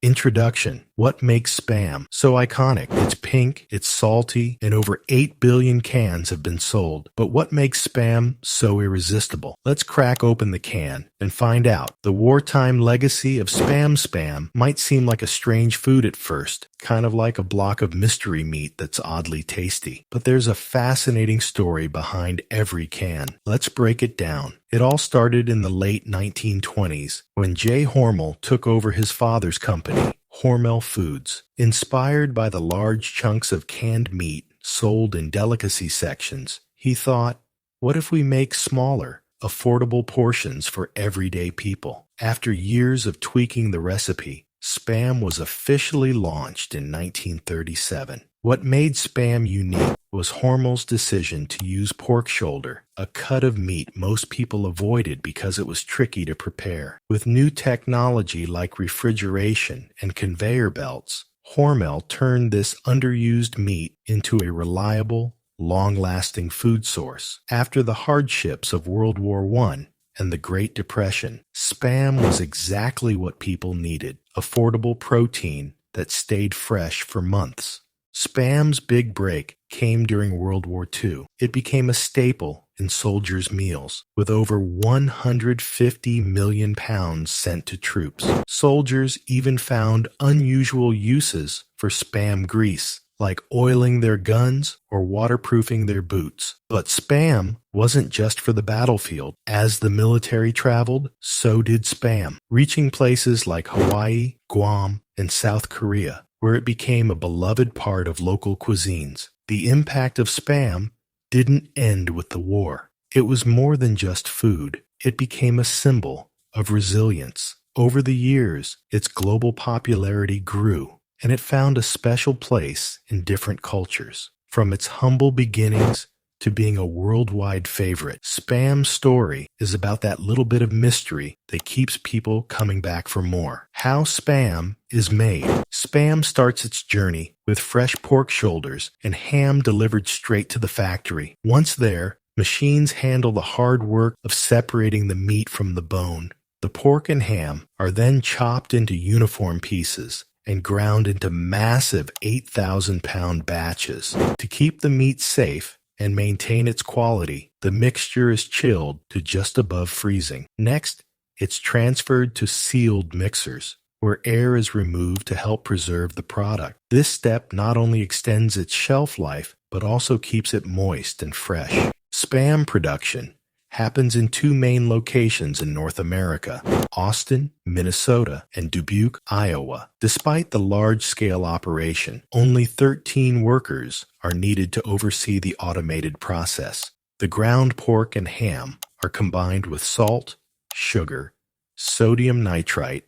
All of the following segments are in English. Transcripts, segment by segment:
Introduction. What makes Spam so iconic? It's pink, it's salty, and over 8 billion cans have been sold. But what makes Spam so irresistible? Let's crack open the can and find out. The wartime legacy of Spam might seem like a strange food at first, kind of like a block of mystery meat that's oddly tasty. But there's a fascinating story behind every can. Let's break it down. It all started in the late 1920s when J. Hormel took over his father's company, Hormel Foods. Inspired by the large chunks of canned meat sold in delicacy sections, he thought, what if we make smaller, affordable portions for everyday people? After years of tweaking the recipe, Spam was officially launched in 1937. What made Spam unique was Hormel's decision to use pork shoulder, a cut of meat most people avoided because it was tricky to prepare. With new technology like refrigeration and conveyor belts, Hormel turned this underused meat into a reliable, long-lasting food source. After the hardships of World War I and the Great Depression, Spam was exactly what people needed: affordable protein that stayed fresh for months. Spam's big break came during World War II. It became a staple in soldiers' meals, with over 150 million pounds sent to troops. Soldiers even found unusual uses for Spam grease, like oiling their guns or waterproofing their boots. But Spam wasn't just for the battlefield. As the military traveled, so did Spam, reaching places like Hawaii, Guam, and South Korea, where it became a beloved part of local cuisines. The impact of Spam didn't end with the war. It was more than just food. It became a symbol of resilience. Over the years, its global popularity grew, and it found a special place in different cultures. From its humble beginnings to being a worldwide favorite, Spam's story is about that little bit of mystery that keeps people coming back for more. How Spam is made. Spam starts its journey with fresh pork shoulders and ham delivered straight to the factory. Once there, machines handle the hard work of separating the meat from the bone. The pork and ham are then chopped into uniform pieces and ground into massive 8,000-pound batches. To keep the meat safe and maintain its quality, the mixture is chilled to just above freezing. Next, it's transferred to sealed mixers, where air is removed to help preserve the product. This step not only extends its shelf life, but also keeps it moist and fresh. Spam production happens in two main locations in North America: Austin, Minnesota, and Dubuque, Iowa. Despite the large-scale operation, only 13 workers are needed to oversee the automated process. The ground pork and ham are combined with salt, sugar, sodium nitrite,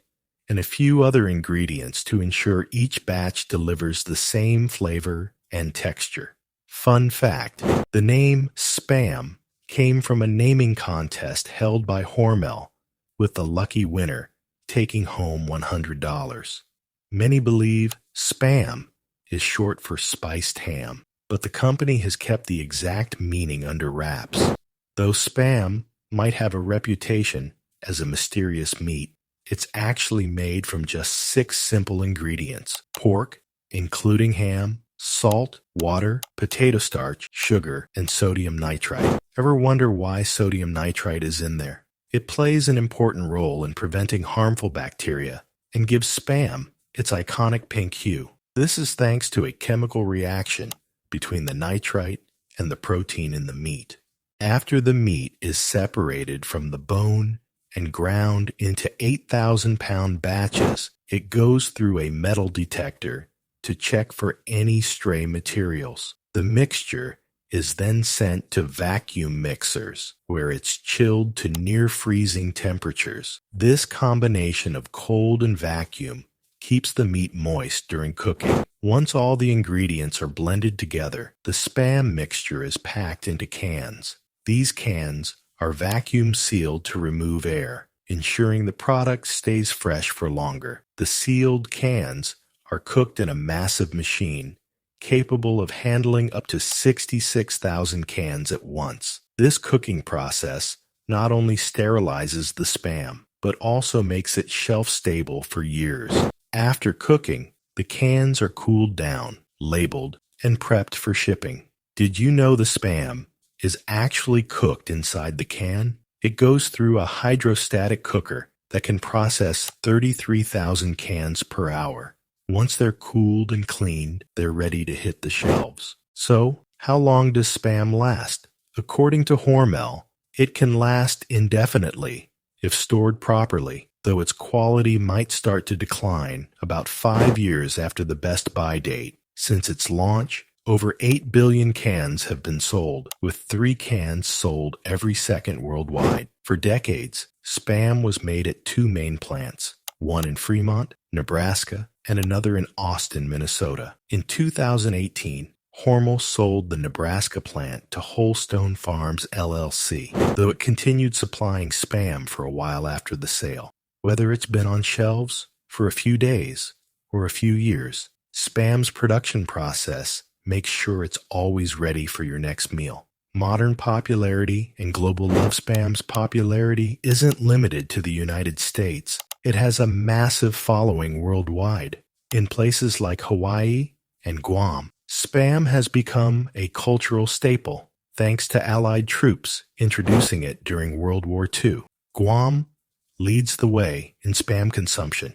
and a few other ingredients to ensure each batch delivers the same flavor and texture. Fun fact: the name Spam came from a naming contest held by Hormel, with the lucky winner taking home $100. Many believe Spam is short for spiced ham, but the company has kept the exact meaning under wraps. Though Spam might have a reputation as a mysterious meat, it's actually made from just 6 simple ingredients: pork, including ham, salt, water, potato starch, sugar, and sodium nitrite. Ever wonder why sodium nitrite is in there? It plays an important role in preventing harmful bacteria and gives Spam its iconic pink hue. This is thanks to a chemical reaction between the nitrite and the protein in the meat. After the meat is separated from the bone and ground into 8,000-pound batches, it goes through a metal detector to check for any stray materials. The mixture is then sent to vacuum mixers, where it's chilled to near freezing temperatures. This combination of cold and vacuum keeps the meat moist during cooking. Once all the ingredients are blended together, the Spam mixture is packed into cans. These cans are vacuum sealed to remove air, ensuring the product stays fresh for longer. The sealed cans are cooked in a massive machine, capable of handling up to 66,000 cans at once. This cooking process not only sterilizes the Spam, but also makes it shelf-stable for years. After cooking, the cans are cooled down, labeled, and prepped for shipping. Did you know the Spam is actually cooked inside the can? It goes through a hydrostatic cooker that can process 33,000 cans per hour. Once they're cooled and cleaned, they're ready to hit the shelves. So, how long does Spam last? According to Hormel, it can last indefinitely if stored properly, though its quality might start to decline about 5 years after the best buy date. Since its launch, over 8 billion cans have been sold, with 3 cans sold every second worldwide. For decades, Spam was made at 2 main plants, one in Fremont, Nebraska, and another in Austin, Minnesota. In 2018, Hormel sold the Nebraska plant to Holstone Farms LLC, though it continued supplying Spam for a while after the sale. Whether it's been on shelves for a few days or a few years, Spam's production process makes sure it's always ready for your next meal. Modern popularity and global love Spam's popularity isn't limited to the United States. It has a massive following worldwide. In places like Hawaii and Guam, Spam has become a cultural staple, thanks to Allied troops introducing it during World War II. Guam leads the way in Spam consumption,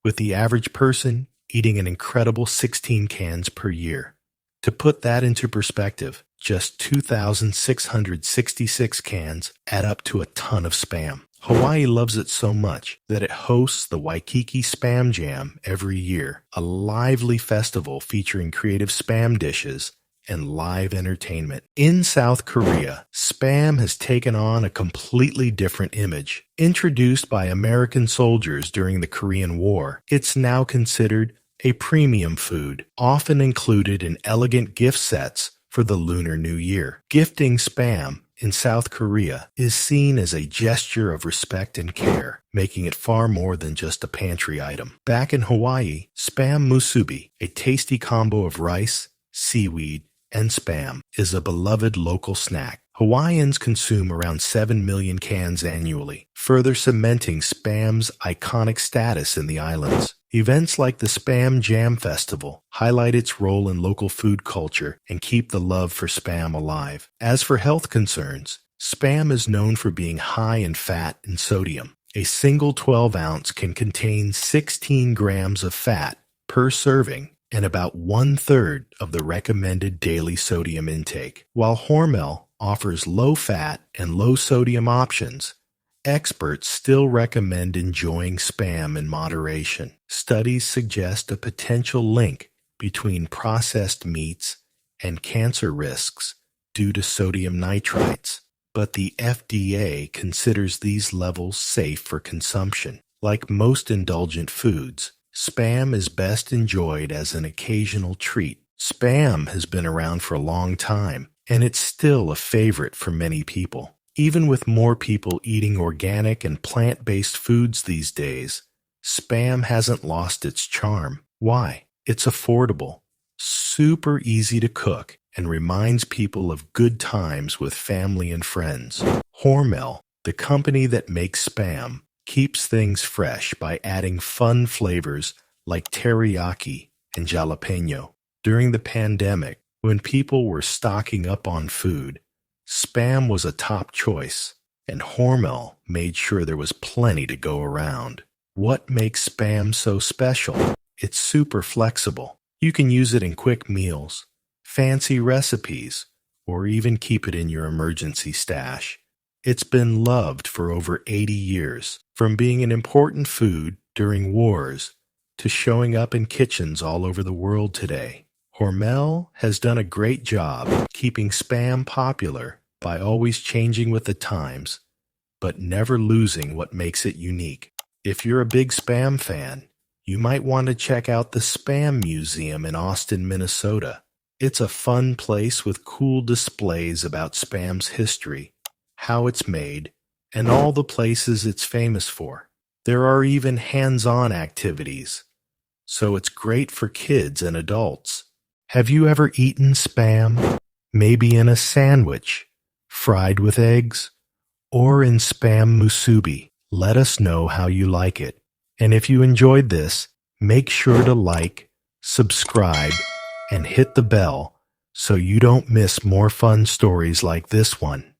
with the average person eating an incredible 16 cans per year. To put that into perspective, just 2,666 cans add up to a ton of Spam. Hawaii loves it so much that it hosts the Waikiki Spam Jam every year, a lively festival featuring creative Spam dishes and live entertainment. In South Korea, Spam has taken on a completely different image. Introduced by American soldiers during the Korean War, it's now considered a premium food, often included in elegant gift sets for the Lunar New Year. Gifting Spam in South Korea is seen as a gesture of respect and care, making it far more than just a pantry item. Back in Hawaii, Spam musubi, a tasty combo of rice, seaweed, and Spam, is a beloved local snack. Hawaiians consume around 7 million cans annually, further cementing Spam's iconic status in the islands. Events like the Spam Jam Festival highlight its role in local food culture and keep the love for Spam alive. As for health concerns, Spam is known for being high in fat and sodium. A single 12-ounce can contain 16 grams of fat per serving and about 1/3 of the recommended daily sodium intake. While Hormel offers low-fat and low-sodium options, experts still recommend enjoying Spam in moderation. Studies suggest a potential link between processed meats and cancer risks due to sodium nitrites, but the FDA considers these levels safe for consumption. Like most indulgent foods, Spam is best enjoyed as an occasional treat. Spam has been around for a long time, and it's still a favorite for many people. Even with more people eating organic and plant-based foods these days, Spam hasn't lost its charm. Why? It's affordable, super easy to cook, and reminds people of good times with family and friends. Hormel, the company that makes Spam, keeps things fresh by adding fun flavors like teriyaki and jalapeno. During the pandemic, when people were stocking up on food, Spam was a top choice, and Hormel made sure there was plenty to go around. What makes Spam so special? It's super flexible. You can use it in quick meals, fancy recipes, or even keep it in your emergency stash. It's been loved for over 80 years, from being an important food during wars to showing up in kitchens all over the world today. Hormel has done a great job keeping Spam popular by always changing with the times, but never losing what makes it unique. If you're a big Spam fan, you might want to check out the Spam Museum in Austin, Minnesota. It's a fun place with cool displays about Spam's history, how it's made, and all the places it's famous for. There are even hands-on activities, so it's great for kids and adults. Have you ever eaten Spam? Maybe in a sandwich, fried with eggs, or in Spam musubi? Let us know how you like it. And if you enjoyed this, Make sure to like, subscribe, and hit the bell so you don't miss more fun stories like this one.